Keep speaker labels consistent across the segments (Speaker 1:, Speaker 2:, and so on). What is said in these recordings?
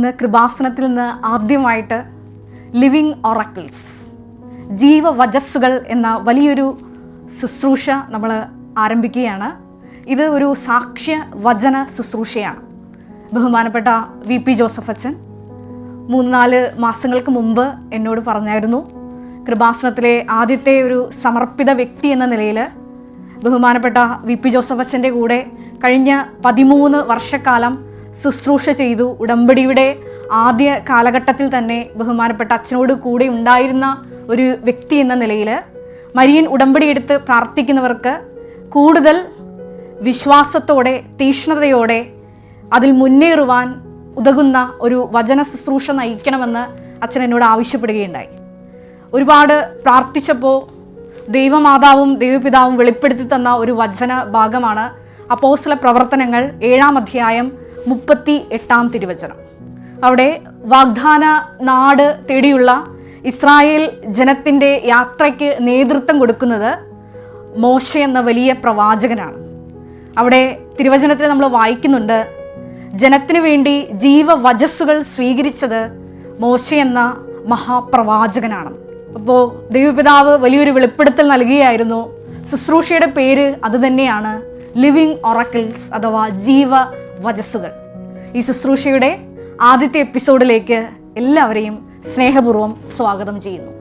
Speaker 1: ഇന്ന് കൃപാസനത്തിൽ നിന്ന് ആദ്യമായിട്ട് ലിവിങ് ഒറക്കിൾസ്, ജീവവചസ്സുകൾ എന്ന വലിയൊരു ശുശ്രൂഷ നമ്മൾ ആരംഭിക്കുകയാണ്. ഇത് ഒരു സാക്ഷ്യ വചന ശുശ്രൂഷയാണ്. ബഹുമാനപ്പെട്ട VP ജോസഫ് അച്ഛൻ 3-4 മാസങ്ങൾക്ക് മുമ്പ് എന്നോട് പറഞ്ഞായിരുന്നു, കൃപാസനത്തിലെ ആദ്യത്തെ ഒരു സമർപ്പിത വ്യക്തി എന്ന നിലയിൽ ബഹുമാനപ്പെട്ട VP ജോസഫ് അച്ഛൻ്റെ കൂടെ കഴിഞ്ഞ 13 വർഷക്കാലം ശുശ്രൂഷ ചെയ്തു. ഉടമ്പടിയുടെ ആദ്യ കാലഘട്ടത്തിൽ തന്നെ ബഹുമാനപ്പെട്ട അച്ഛനോട് കൂടെ ഉണ്ടായിരുന്ന ഒരു വ്യക്തി എന്ന നിലയിൽ മരിയൻ ഉടമ്പടി എടുത്ത് പ്രാർത്ഥിക്കുന്നവർക്ക് കൂടുതൽ വിശ്വാസത്തോടെ, തീക്ഷ്ണതയോടെ അതിൽ മുന്നേറുവാൻ ഉതകുന്ന ഒരു വചന ശുശ്രൂഷ നയിക്കണമെന്ന് അച്ഛൻ എന്നോട് ആവശ്യപ്പെടുകയുണ്ടായി. ഒരുപാട് പ്രാർത്ഥിച്ചപ്പോൾ ദൈവമാതാവും ദൈവപിതാവും വെളിപ്പെടുത്തി തന്ന ഒരു വചന ഭാഗമാണ് അപ്പോസ്തല പ്രവർത്തനങ്ങൾ 7-ാം അധ്യായം 38-ാം തിരുവചനം. അവിടെ വാഗ്ദാന നാട് തേടിയുള്ള ഇസ്രായേൽ ജനത്തിൻ്റെ യാത്രയ്ക്ക് നേതൃത്വം കൊടുക്കുന്നത് മോശ എന്ന വലിയ പ്രവാചകനാണ്. അവിടെ തിരുവചനത്തിൽ നമ്മൾ വായിക്കുന്നുണ്ട്, ജനത്തിനു വേണ്ടി ജീവവചസ്സുകൾ സ്വീകരിച്ചത് മോശ എന്ന മഹാപ്രവാചകനാണ്. അപ്പോൾ ദൈവപിതാവ് വലിയൊരു വെളിപ്പെടുത്തൽ നൽകുകയായിരുന്നു. ശുശ്രൂഷയുടെ പേര് അതുതന്നെയാണ്, ലിവിങ് ഒറക്കിൾസ് അഥവാ ജീവവചസ്സുകൾ. ഈ ശുശ്രൂഷയുടെ ആദ്യത്തെ എപ്പിസോഡിലേക്ക് എല്ലാവരെയും സ്നേഹപൂർവ്വം സ്വാഗതം ചെയ്യുന്നു.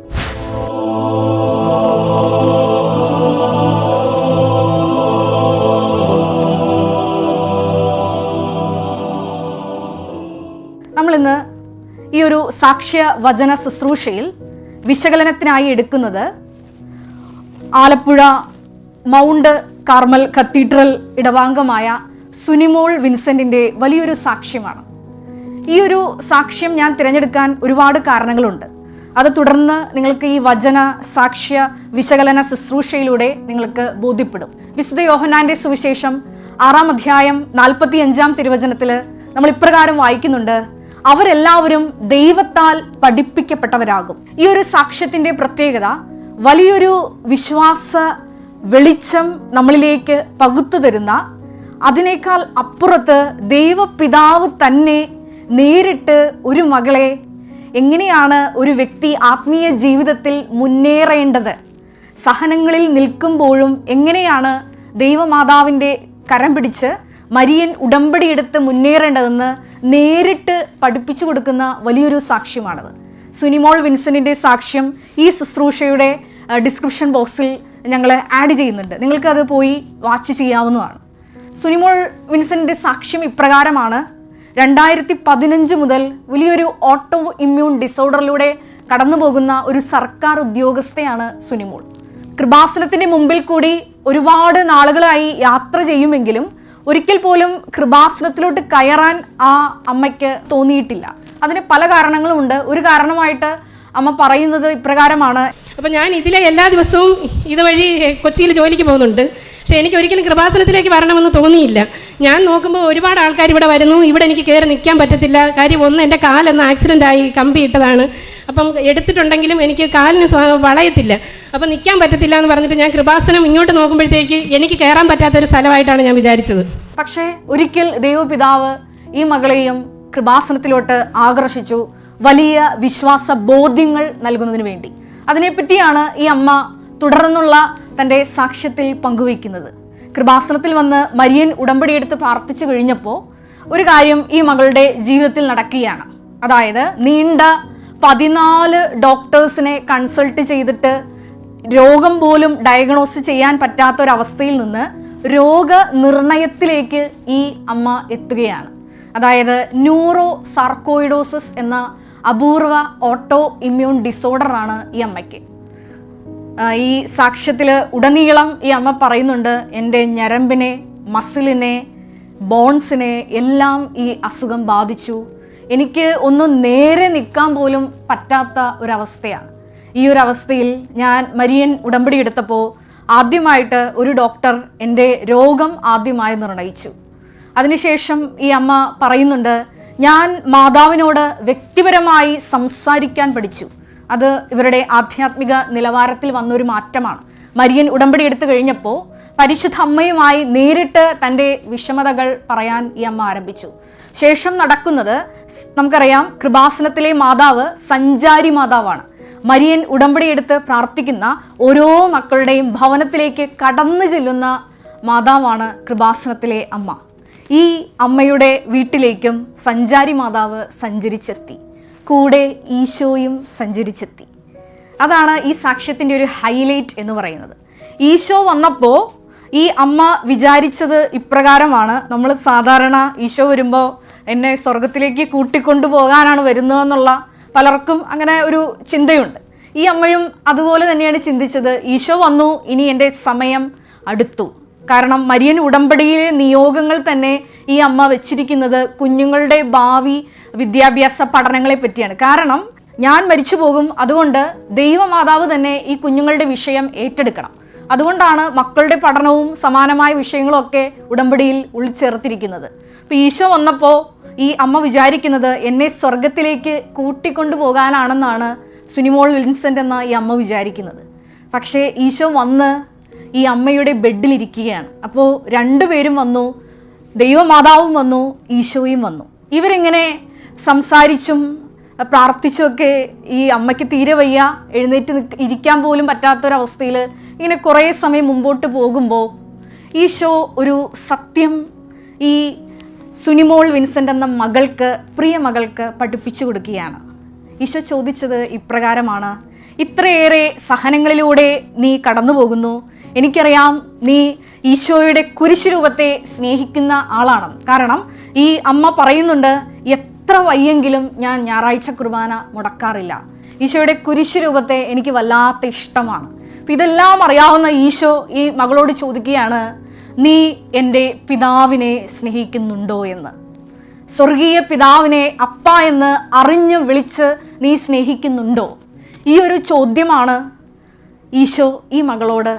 Speaker 1: നമ്മളിന്ന് ഈ ഒരു സാക്ഷ്യ വചന ശുശ്രൂഷയിൽ വിശകലനത്തിനായി എടുക്കുന്നത് ആലപ്പുഴ മൗണ്ട് കാർമൽ കത്തീഡ്രൽ ഇടവാംഗമായ സുനിമോൾ വിൻസെന്റിന്റെ വലിയൊരു സാക്ഷ്യമാണ്. ഈ ഒരു സാക്ഷ്യം ഞാൻ തിരഞ്ഞെടുക്കാൻ ഒരുപാട് കാരണങ്ങളുണ്ട്. അത് തുടർന്ന് നിങ്ങൾക്ക് ഈ വചന സാക്ഷ്യ വിശകലന ശുശ്രൂഷയിലൂടെ നിങ്ങൾക്ക് ബോധ്യപ്പെടും. വിശുദ്ധ യോഹന്നാന്റെ സുവിശേഷം 6-ാം അധ്യായം 45-ാം തിരുവചനത്തിൽ നമ്മൾ ഇപ്രകാരം വായിക്കുന്നുണ്ട്, അവരെല്ലാവരും ദൈവത്താൽ പഠിപ്പിക്കപ്പെട്ടവരാകും. ഈ ഒരു സാക്ഷ്യത്തിന്റെ പ്രത്യേകത വലിയൊരു വിശ്വാസ വെളിച്ചം നമ്മളിലേക്ക് പകുത്തു തരുന്ന, അതിനേക്കാൾ അപ്പുറത്ത് ദൈവപിതാവ് തന്നെ നേരിട്ട് ഒരു മകളെ എങ്ങനെയാണ് ഒരു വ്യക്തി ആത്മീയ ജീവിതത്തിൽ മുന്നേറേണ്ടത്, സഹനങ്ങളിൽ നിൽക്കുമ്പോഴും എങ്ങനെയാണ് ദൈവമാതാവിൻ്റെ കരം പിടിച്ച് മരിയൻ ഉടമ്പടി എടുത്ത് മുന്നേറേണ്ടതെന്ന് നേരിട്ട് പഠിപ്പിച്ചു കൊടുക്കുന്ന വലിയൊരു സാക്ഷ്യമാണത്. സുനിമോൾ വിൻസെന്റിന്റെ സാക്ഷ്യം ഈ ശുശ്രൂഷയുടെ ഡിസ്ക്രിപ്ഷൻ ബോക്സിൽ ഞങ്ങൾ ആഡ് ചെയ്യുന്നുണ്ട്. നിങ്ങൾക്കത് പോയി വാച്ച് ചെയ്യാവുന്നതാണ്. സുനിമോൾ വിൻസെന്റിന്റെ സാക്ഷ്യം ഇപ്രകാരമാണ്. 2015 മുതൽ വലിയൊരു ഓട്ടോ ഇമ്മ്യൂൺ ഡിസോർഡറിലൂടെ കടന്നു പോകുന്ന ഒരു സർക്കാർ ഉദ്യോഗസ്ഥയാണ് സുനിമോൾ. കൃപാസനത്തിന്റെ മുമ്പിൽ കൂടി ഒരുപാട് നാളുകളായി യാത്ര ചെയ്യുമെങ്കിലും ഒരിക്കൽ പോലും കൃപാസനത്തിലോട്ട് കയറാൻ ആ അമ്മയ്ക്ക് തോന്നിയിട്ടില്ല. അതിന് പല കാരണങ്ങളുമുണ്ട്. ഒരു കാരണമായിട്ട് അമ്മ പറയുന്നത് ഇപ്രകാരമാണ്,
Speaker 2: അപ്പം ഞാൻ ഇതിലെ എല്ലാ ദിവസവും ഇതുവഴി കൊച്ചിയിൽ ജോലിക്ക് പോകുന്നുണ്ട്. പക്ഷേ എനിക്ക് ഒരിക്കലും കൃപാസനത്തിലേക്ക് വരണമെന്ന് തോന്നിയില്ല. ഞാൻ നോക്കുമ്പോൾ ഒരുപാട് ആൾക്കാർ ഇവിടെ വരുന്നു, ഇവിടെ എനിക്ക് കയറി നിൽക്കാൻ പറ്റത്തില്ല. കാര്യം ഒന്ന്, എൻ്റെ കാലൊന്ന് ആക്സിഡൻ്റ് ആയി, കമ്പി ഇട്ടതാണ്. അപ്പം എടുത്തിട്ടുണ്ടെങ്കിലും എനിക്ക് കാലിന് വളയത്തില്ല, അപ്പം നിൽക്കാൻ പറ്റത്തില്ല എന്ന് പറഞ്ഞിട്ട് ഞാൻ കൃപാസനം ഇങ്ങോട്ട് നോക്കുമ്പോഴത്തേക്ക് എനിക്ക് കയറാൻ പറ്റാത്തൊരു സ്ഥലമായിട്ടാണ് ഞാൻ വിചാരിച്ചത്.
Speaker 1: പക്ഷേ ഒരിക്കൽ ദൈവപിതാവ് ഈ മകളെയും കൃപാസനത്തിലോട്ട് ആകർഷിച്ചു, വലിയ വിശ്വാസ ബോധ്യങ്ങൾ നൽകുന്നതിന് വേണ്ടി. അതിനെപ്പറ്റിയാണ് ഈ അമ്മ തുടർന്നുള്ള തൻ്റെ സാക്ഷ്യത്തിൽ പങ്കുവയ്ക്കുന്നത്. കൃപാസനത്തിൽ വന്ന് മരിയൻ ഉടമ്പടി എടുത്ത് പ്രാർത്ഥിച്ചു കഴിഞ്ഞപ്പോൾ ഒരു കാര്യം ഈ മകളുടെ ജീവിതത്തിൽ നടക്കുകയാണ്. അതായത് നീണ്ട 14 ഡോക്ടേഴ്സിനെ കൺസൾട്ട് ചെയ്തിട്ട് രോഗം പോലും ഡയഗ്നോസ് ചെയ്യാൻ പറ്റാത്തൊരവസ്ഥയിൽ നിന്ന് രോഗനിർണയത്തിലേക്ക് ഈ അമ്മ എത്തുകയാണ്. അതായത് ന്യൂറോ സാർക്കോയിഡോസിസ് എന്ന അപൂർവ ഓട്ടോ ഇമ്മ്യൂൺ ഡിസോർഡറാണ് ഈ അമ്മയ്ക്ക്. ഈ സാക്ഷ്യത്തിൽ ഉടനീളം ഈ അമ്മ പറയുന്നുണ്ട്, എൻ്റെ ഞരമ്പിനെ, മസിലിനെ, ബോൺസിനെ എല്ലാം ഈ അസുഖം ബാധിച്ചു. എനിക്ക് ഒന്ന് നേരെ നിൽക്കാൻ പോലും പറ്റാത്ത ഒരവസ്ഥയാണ്. ഈ ഒരു അവസ്ഥയിൽ ഞാൻ മരിയൻ ഉടമ്പടി എടുത്തപ്പോൾ ആദ്യമായിട്ട് ഒരു ഡോക്ടർ എൻ്റെ രോഗം ആദ്യമായി നിർണയിച്ചു. അതിനുശേഷം ഈ അമ്മ പറയുന്നുണ്ട്, ഞാൻ മാതാവിനോട് വ്യക്തിപരമായി സംസാരിക്കാൻ പഠിച്ചു. അത് ഇവരുടെ ആധ്യാത്മിക നിലവാരത്തിൽ വന്നൊരു മാറ്റമാണ്. മരിയൻ ഉടമ്പടി എടുത്തു കഴിഞ്ഞപ്പോൾ പരിശുദ്ധ അമ്മയുമായി നേരിട്ട് തൻ്റെ വിഷമതകൾ പറയാൻ ഈ അമ്മ ആരംഭിച്ചു. ശേഷം നടക്കുന്നത് നമുക്കറിയാം, കൃപാസനത്തിലെ മാതാവ് സഞ്ചാരി മാതാവാണ്. മരിയൻ ഉടമ്പടി എടുത്ത് പ്രാർത്ഥിക്കുന്ന ഓരോ മക്കളുടെയും ഭവനത്തിലേക്ക് കടന്നു ചെല്ലുന്ന മാതാവാണ് കൃപാസനത്തിലെ അമ്മ. ഈ അമ്മയുടെ വീട്ടിലേക്കും സഞ്ചാരി മാതാവ് സഞ്ചരിച്ചെത്തി, കൂടെ ഈശോയും സഞ്ചരിച്ചെത്തി. അതാണ് ഈ സാക്ഷ്യത്തിൻ്റെ ഒരു ഹൈലൈറ്റ് എന്ന് പറയുന്നത്. ഈശോ വന്നപ്പോൾ ഈ അമ്മ വിചാരിച്ചത് ഇപ്രകാരമാണ്. നമ്മൾ സാധാരണ ഈശോ വരുമ്പോൾ എന്നെ സ്വർഗത്തിലേക്ക് കൂട്ടിക്കൊണ്ടു പോകാനാണ് വരുന്നതെന്നുള്ള പലർക്കും അങ്ങനെ ഒരു ചിന്തയുണ്ട്. ഈ അമ്മയും അതുപോലെ തന്നെയാണ് ചിന്തിച്ചത്. ഈശോ വന്നു, ഇനി എൻ്റെ സമയം അടുത്തു. കാരണം മരിയൻ ഉടമ്പടിയിലെ നിയോഗങ്ങൾ തന്നെ ഈ അമ്മ വെച്ചിരിക്കുന്നത് കുഞ്ഞുങ്ങളുടെ ഭാവി വിദ്യാഭ്യാസ പഠനങ്ങളെ പറ്റിയാണ്. കാരണം ഞാൻ മരിച്ചു പോകും, അതുകൊണ്ട് ദൈവമാതാവ് തന്നെ ഈ കുഞ്ഞുങ്ങളുടെ വിഷയം ഏറ്റെടുക്കണം. അതുകൊണ്ടാണ് മക്കളുടെ പഠനവും സമാനമായ വിഷയങ്ങളും ഒക്കെ ഉടമ്പടിയിൽ ഉൾച്ചേർത്തിരിക്കുന്നത്. അപ്പോൾ ഈശോ വന്നപ്പോൾ ഈ അമ്മ വിചാരിക്കുന്നത് എന്നെ സ്വർഗത്തിലേക്ക് കൂട്ടിക്കൊണ്ടു പോകാനാണെന്നാണ് സുനിമോൾ വിൻസെൻ്റ് എന്ന ഈ അമ്മ വിചാരിക്കുന്നത്. പക്ഷേ ഈശോ വന്ന് ഈ അമ്മയുടെ ബെഡിലിരിക്കുകയാണ്. അപ്പോൾ രണ്ടുപേരും വന്നു, ദൈവമാതാവും വന്നു, ഈശോയും വന്നു. ഇവരിങ്ങനെ സംസാരിച്ചും പ്രാർത്ഥിച്ചുമൊക്കെ ഈ അമ്മയ്ക്ക് തീരെ വയ്യ, എഴുന്നേറ്റ് ഇരിക്കാൻ പോലും പറ്റാത്തൊരവസ്ഥയിൽ ഇങ്ങനെ കുറേ സമയം മുമ്പോട്ട് പോകുമ്പോൾ ഈശോ ഒരു സത്യം ഈ സുനിമോൾ വിൻസെൻ്റ് എന്ന മകൾക്ക്, പ്രിയ മകൾക്ക് പഠിപ്പിച്ചു കൊടുക്കുകയാണ്. ഈശോ ചോദിച്ചത് ഇപ്രകാരമാണ്: ഇത്രയേറെ സഹനങ്ങളിലൂടെ നീ കടന്നു പോകുന്നു, എനിക്കറിയാം നീ ഈശോയുടെ കുരിശുരൂപത്തെ സ്നേഹിക്കുന്ന ആളാണെന്ന്. കാരണം ഈ അമ്മ പറയുന്നുണ്ട്, എത്ര വയ്യെങ്കിലും ഞാൻ ഞായറാഴ്ച കുർബാന മുടക്കാറില്ല, ഈശോയുടെ കുരിശുരൂപത്തെ എനിക്ക് വല്ലാത്ത ഇഷ്ടമാണ്. അപ്പം ഇതെല്ലാം അറിയാവുന്ന ഈശോ ഈ മകളോട് ചോദിക്കുകയാണ്, നീ എൻ്റെ പിതാവിനെ സ്നേഹിക്കുന്നുണ്ടോ എന്ന്. സ്വർഗീയ പിതാവിനെ അപ്പ എന്ന് അറിഞ്ഞ് വിളിച്ച് നീ സ്നേഹിക്കുന്നുണ്ടോ? ഈ ഒരു ചോദ്യമാണ് ഈശോ ഈ മകളോട്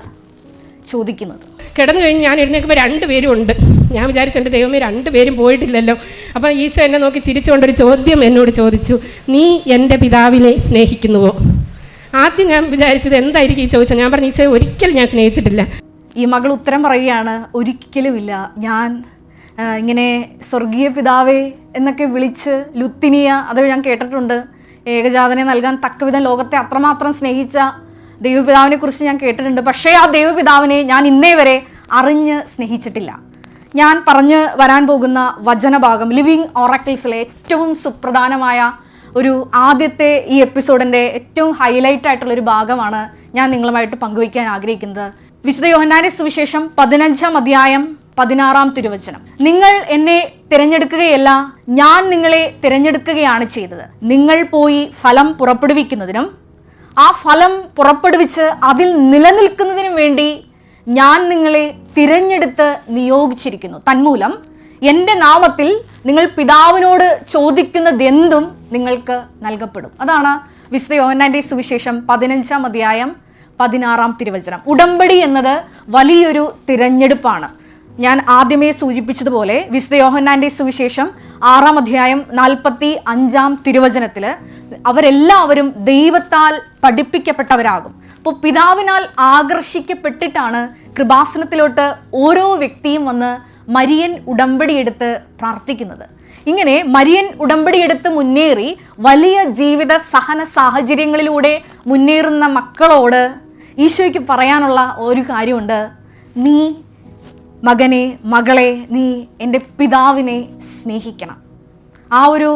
Speaker 1: ചോദിക്കുന്നത്.
Speaker 2: കിടന്നു കഴിഞ്ഞ് ഞാൻ എഴുന്നേൽക്കുമ്പോൾ രണ്ടുപേരും ഉണ്ട്. ഞാൻ വിചാരിച്ചു എൻ്റെ ദൈവമേ രണ്ടുപേരും പോയിട്ടില്ലല്ലോ. അപ്പം ഈശോ എന്നെ നോക്കി ചിരിച്ചുകൊണ്ടൊരു ചോദ്യം എന്നോട് ചോദിച്ചു, നീ എൻ്റെ പിതാവിനെ സ്നേഹിക്കുന്നുവോ? ആദ്യം ഞാൻ വിചാരിച്ചത് എന്തായിരിക്കും ഈ ചോദിച്ചത്. ഞാൻ പറഞ്ഞു, ഈശോ ഒരിക്കലും ഞാൻ സ്നേഹിച്ചിട്ടില്ല.
Speaker 1: ഈ മകൾ ഉത്തരം പറയുകയാണ്, ഒരിക്കലുമില്ല. ഞാൻ ഇങ്ങനെ സ്വർഗീയ പിതാവേ എന്നൊക്കെ വിളിച്ച് ലുത്തിനിയ, അത് ഞാൻ കേട്ടിട്ടുണ്ട്. ഏകജാതനെ നൽകാൻ തക്കവിധം ലോകത്തെ അത്രമാത്രം സ്നേഹിച്ച ദൈവപിതാവിനെ കുറിച്ച് ഞാൻ കേട്ടിട്ടുണ്ട്. പക്ഷേ ആ ദൈവപിതാവിനെ ഞാൻ ഇന്നേ വരെ അറിഞ്ഞ് സ്നേഹിച്ചിട്ടില്ല. ഞാൻ പറഞ്ഞു വരാൻ പോകുന്ന വചനഭാഗം ലിവിങ് ഓറാക്കിൾസിലെ ഏറ്റവും സുപ്രധാനമായ ഒരു ആദ്യത്തെ ഈ എപ്പിസോഡിൻ്റെ ഏറ്റവും ഹൈലൈറ്റ് ആയിട്ടുള്ളൊരു ഭാഗമാണ് ഞാൻ നിങ്ങളുമായിട്ട് പങ്കുവയ്ക്കാൻ ആഗ്രഹിക്കുന്നത്. വിശുദ്ധ യോഹന്നാന്റെ സുവിശേഷം 15-ാം അധ്യായം 16-ാം തിരുവചനം. നിങ്ങൾ എന്നെ തിരഞ്ഞെടുക്കുകയല്ല, ഞാൻ നിങ്ങളെ തിരഞ്ഞെടുക്കുകയാണ് ചെയ്തത്. നിങ്ങൾ പോയി ഫലം പുറപ്പെടുവിക്കുന്നതിനും ആ ഫലം പുറപ്പെടുവിച്ച് അതിൽ നിലനിൽക്കുന്നതിനും വേണ്ടി ഞാൻ നിങ്ങളെ തിരഞ്ഞെടുത്ത് നിയോഗിച്ചിരിക്കുന്നു. തന്മൂലം എൻ്റെ നാമത്തിൽ നിങ്ങൾ പിതാവിനോട് ചോദിക്കുന്നതെന്തും നിങ്ങൾക്ക് നൽകപ്പെടും. അതാണ് വിശുദ്ധ യോഹന്നാന്റെ സുവിശേഷം 15-ാം അധ്യായം 16-ാം തിരുവചനം. ഉടമ്പടി എന്നത് വലിയൊരു തിരഞ്ഞെടുപ്പാണ്. ഞാൻ ആദ്യമേ സൂചിപ്പിച്ചതുപോലെ വിശുദ്ധ യോഹന്നാന്റെ സുവിശേഷം 6-ാം അധ്യായം 45-ാം തിരുവചനത്തിൽ അവരെല്ലാവരും ദൈവത്താൽ പഠിപ്പിക്കപ്പെട്ടവരാകും. അപ്പോൾ പിതാവിനാൽ ആകർഷിക്കപ്പെട്ടിട്ടാണ് കൃപാസനത്തിലോട്ട് ഓരോ വ്യക്തിയും വന്ന് മരിയൻ ഉടമ്പടിയെടുത്ത് പ്രാർത്ഥിക്കുന്നത്. ഇങ്ങനെ മരിയൻ ഉടമ്പടിയെടുത്ത് മുന്നേറി വലിയ ജീവിത സഹന സാഹചര്യങ്ങളിലൂടെ മുന്നേറുന്ന മക്കളോട് ഈശോയ്ക്ക് പറയാനുള്ള ഒരു കാര്യമുണ്ട്. നീ മകനെ, മകളെ, നീ എൻ്റെ പിതാവിനെ സ്നേഹിക്കണം. ആ ഒരു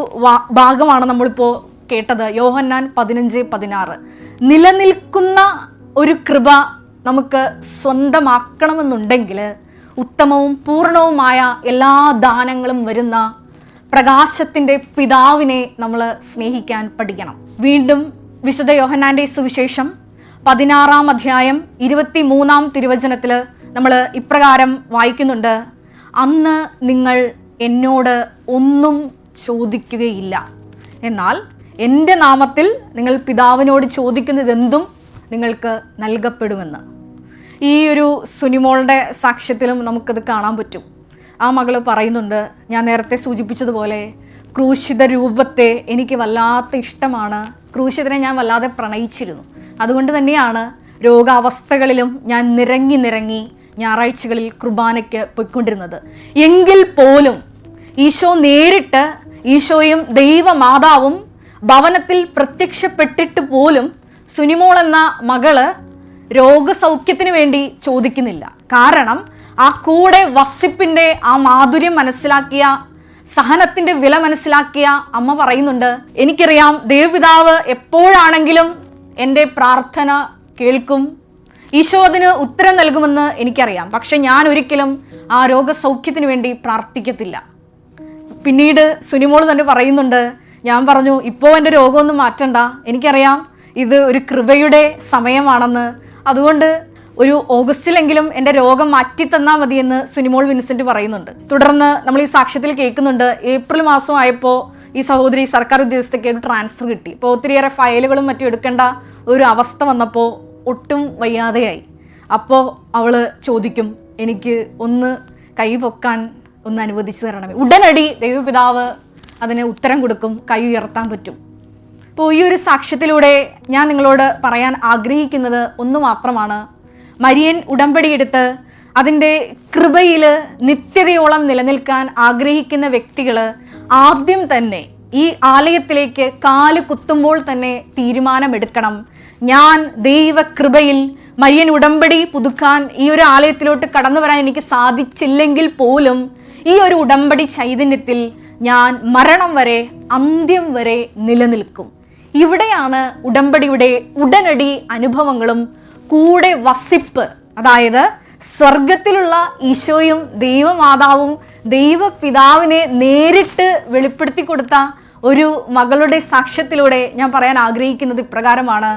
Speaker 1: ഭാഗമാണ് നമ്മളിപ്പോൾ കേട്ടത്. യോഹന്നാൻ 15:16. നിലനിൽക്കുന്ന ഒരു കൃപ നമുക്ക് സ്വന്തമാക്കണമെന്നുണ്ടെങ്കിൽ ഉത്തമവും പൂർണ്ണവുമായ എല്ലാ ദാനങ്ങളും വരുന്ന പ്രകാശത്തിൻ്റെ പിതാവിനെ നമ്മൾ സ്നേഹിക്കാൻ പഠിക്കണം. വീണ്ടും വിശുദ്ധ യോഹന്നാന്റെ സുവിശേഷം 16-ാം അധ്യായം 23-ാം തിരുവചനത്തിൽ നമ്മൾ ഇപ്രകാരം വായിക്കുന്നുണ്ട്: അന്ന് നിങ്ങൾ എന്നോട് ഒന്നും ചോദിക്കുകയില്ല, എന്നാൽ എൻ്റെ നാമത്തിൽ നിങ്ങൾ പിതാവിനോട് ചോദിക്കുന്നതെന്തും നിങ്ങൾക്ക് നൽകപ്പെടുമെന്ന്. ഈ ഒരു സുനിമോളുടെ സാക്ഷ്യത്തിലും നമുക്കത് കാണാൻ പറ്റും. ആ മകൾ പറയുന്നുണ്ട്, ഞാൻ നേരത്തെ സൂചിപ്പിച്ചതുപോലെ ക്രൂശിത രൂപത്തെ എനിക്ക് വല്ലാത്ത ഇഷ്ടമാണ്, ക്രൂശിതനെ ഞാൻ വല്ലാതെ പ്രണയിച്ചിരുന്നു. അതുകൊണ്ട് തന്നെയാണ് രോഗാവസ്ഥകളിലും ഞാൻ നിരങ്ങി ഞായറാഴ്ചകളിൽ കുർബാനയ്ക്ക് പോയിക്കൊണ്ടിരുന്നത്. എങ്കിൽ പോലും ഈശോ നേരിട്ട്, ഈശോയും ദൈവമാതാവും ഭവനത്തിൽ പ്രത്യക്ഷപ്പെട്ടിട്ട് പോലും സുനിമോൾ എന്ന മകള് രോഗസൗഖ്യത്തിന് വേണ്ടി ചോദിക്കുന്നില്ല. കാരണം ആ കൂടെ വസിപ്പിൻ്റെ ആ മാധുര്യം മനസ്സിലാക്കിയ, സഹനത്തിൻ്റെ വില മനസ്സിലാക്കിയ അമ്മ പറയുന്നുണ്ട്, എനിക്കറിയാം ദൈവപിതാവ് എപ്പോഴാണെങ്കിലും എൻ്റെ പ്രാർത്ഥന കേൾക്കും, ഈശോ അതിന് ഉത്തരം നൽകുമെന്ന് എനിക്കറിയാം. പക്ഷെ ഞാൻ ഒരിക്കലും ആ രോഗസൗഖ്യത്തിന് വേണ്ടി പ്രാർത്ഥിക്കത്തില്ല. പിന്നീട് സുനിമോൾ തന്നെ പറയുന്നുണ്ട്, ഞാൻ പറഞ്ഞു ഇപ്പോൾ എൻ്റെ രോഗമൊന്നും മാറ്റണ്ട, എനിക്കറിയാം ഇത് ഒരു കൃപയുടെ സമയമാണെന്ന്, അതുകൊണ്ട് ഒരു ഓഗസ്റ്റിലെങ്കിലും എൻ്റെ രോഗം മാറ്റിത്തന്നാൽ മതിയെന്ന് സുനിമോൾ വിൻസെൻ്റ് പറയുന്നുണ്ട്. തുടർന്ന് നമ്മൾ ഈ സാക്ഷ്യത്തിൽ കേൾക്കുന്നുണ്ട്, ഏപ്രിൽ മാസം ആയപ്പോൾ ഈ സഹോദരി സർക്കാർ ഉദ്യോഗസ്ഥയ്ക്ക് ഒരു ട്രാൻസ്ഫർ കിട്ടി. ഇപ്പോൾ ഒത്തിരിയേറെ ഫയലുകളും മറ്റും എടുക്കേണ്ട ഒരു അവസ്ഥ വന്നപ്പോൾ ഒട്ടും വയ്യാതെയായി. അപ്പോൾ അവൾ ചോദിക്കും, എനിക്ക് ഒന്ന് കൈ പൊക്കാൻ ഒന്ന് അനുവദിച്ചു തരണമേ. ഉടനടി ദൈവപിതാവ് അതിന് ഉത്തരം കൊടുക്കും, കൈ ഉയർത്താൻ പറ്റും. അപ്പോൾ ഈ ഒരു സാക്ഷ്യത്തിലൂടെ ഞാൻ നിങ്ങളോട് പറയാൻ ആഗ്രഹിക്കുന്നത് ഒന്ന് മാത്രമാണ്, മരിയൻ ഉടമ്പടിയെടുത്ത് അതിൻ്റെ കൃപയിൽ നിത്യതയോളം നിലനിൽക്കാൻ ആഗ്രഹിക്കുന്ന വ്യക്തികൾ ആദ്യം തന്നെ ഈ ആലയത്തിലേക്ക് കാല് കുത്തുമ്പോൾ തന്നെ തീരുമാനമെടുക്കണം. ഞാൻ ദൈവകൃപയിൽ മരിയൻ ഉടമ്പടി പുതുക്കാൻ ഈ ഒരു ആലയത്തിലോട്ട് കടന്നു വരാൻ എനിക്ക് സാധിച്ചില്ലെങ്കിൽ പോലും ഈ ഒരു ഉടമ്പടി ചൈതന്യത്തിൽ ഞാൻ മരണം വരെ, അന്ത്യം വരെ നിലനിൽക്കും. ഇവിടെയാണ് ഉടമ്പടിയുടെ ഉടനടി അനുഭവങ്ങളും കൂടെ വസിപ്പ്, അതായത് സ്വർഗത്തിലുള്ള ഈശോയും ദൈവമാതാവും ദൈവപിതാവിനെ നേരിട്ട് വെളിപ്പെടുത്തി കൊടുത്ത ഒരു മകളുടെ സാക്ഷ്യത്തിലൂടെ ഞാൻ പറയാൻ ആഗ്രഹിക്കുന്നത് ഇപ്രകാരമാണ്.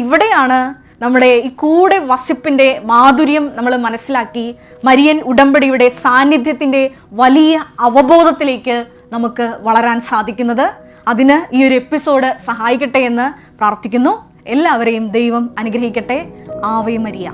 Speaker 1: ഇവിടെയാണ് നമ്മുടെ ഈ കൂടെ വസിപ്പിൻ്റെ മാധുര്യം നമ്മൾ മനസ്സിലാക്കി മരിയൻ ഉടമ്പടിയുടെ സാന്നിധ്യത്തിൻ്റെ വലിയ അവബോധത്തിലേക്ക് നമുക്ക് വളരാൻ സാധിക്കുന്നത്. അതിന് ഈ ഒരു എപ്പിസോഡ് സഹായിക്കട്ടെ എന്ന് പ്രാർത്ഥിക്കുന്നു. എല്ലാവരെയും ദൈവം അനുഗ്രഹിക്കട്ടെ. Ave Maria.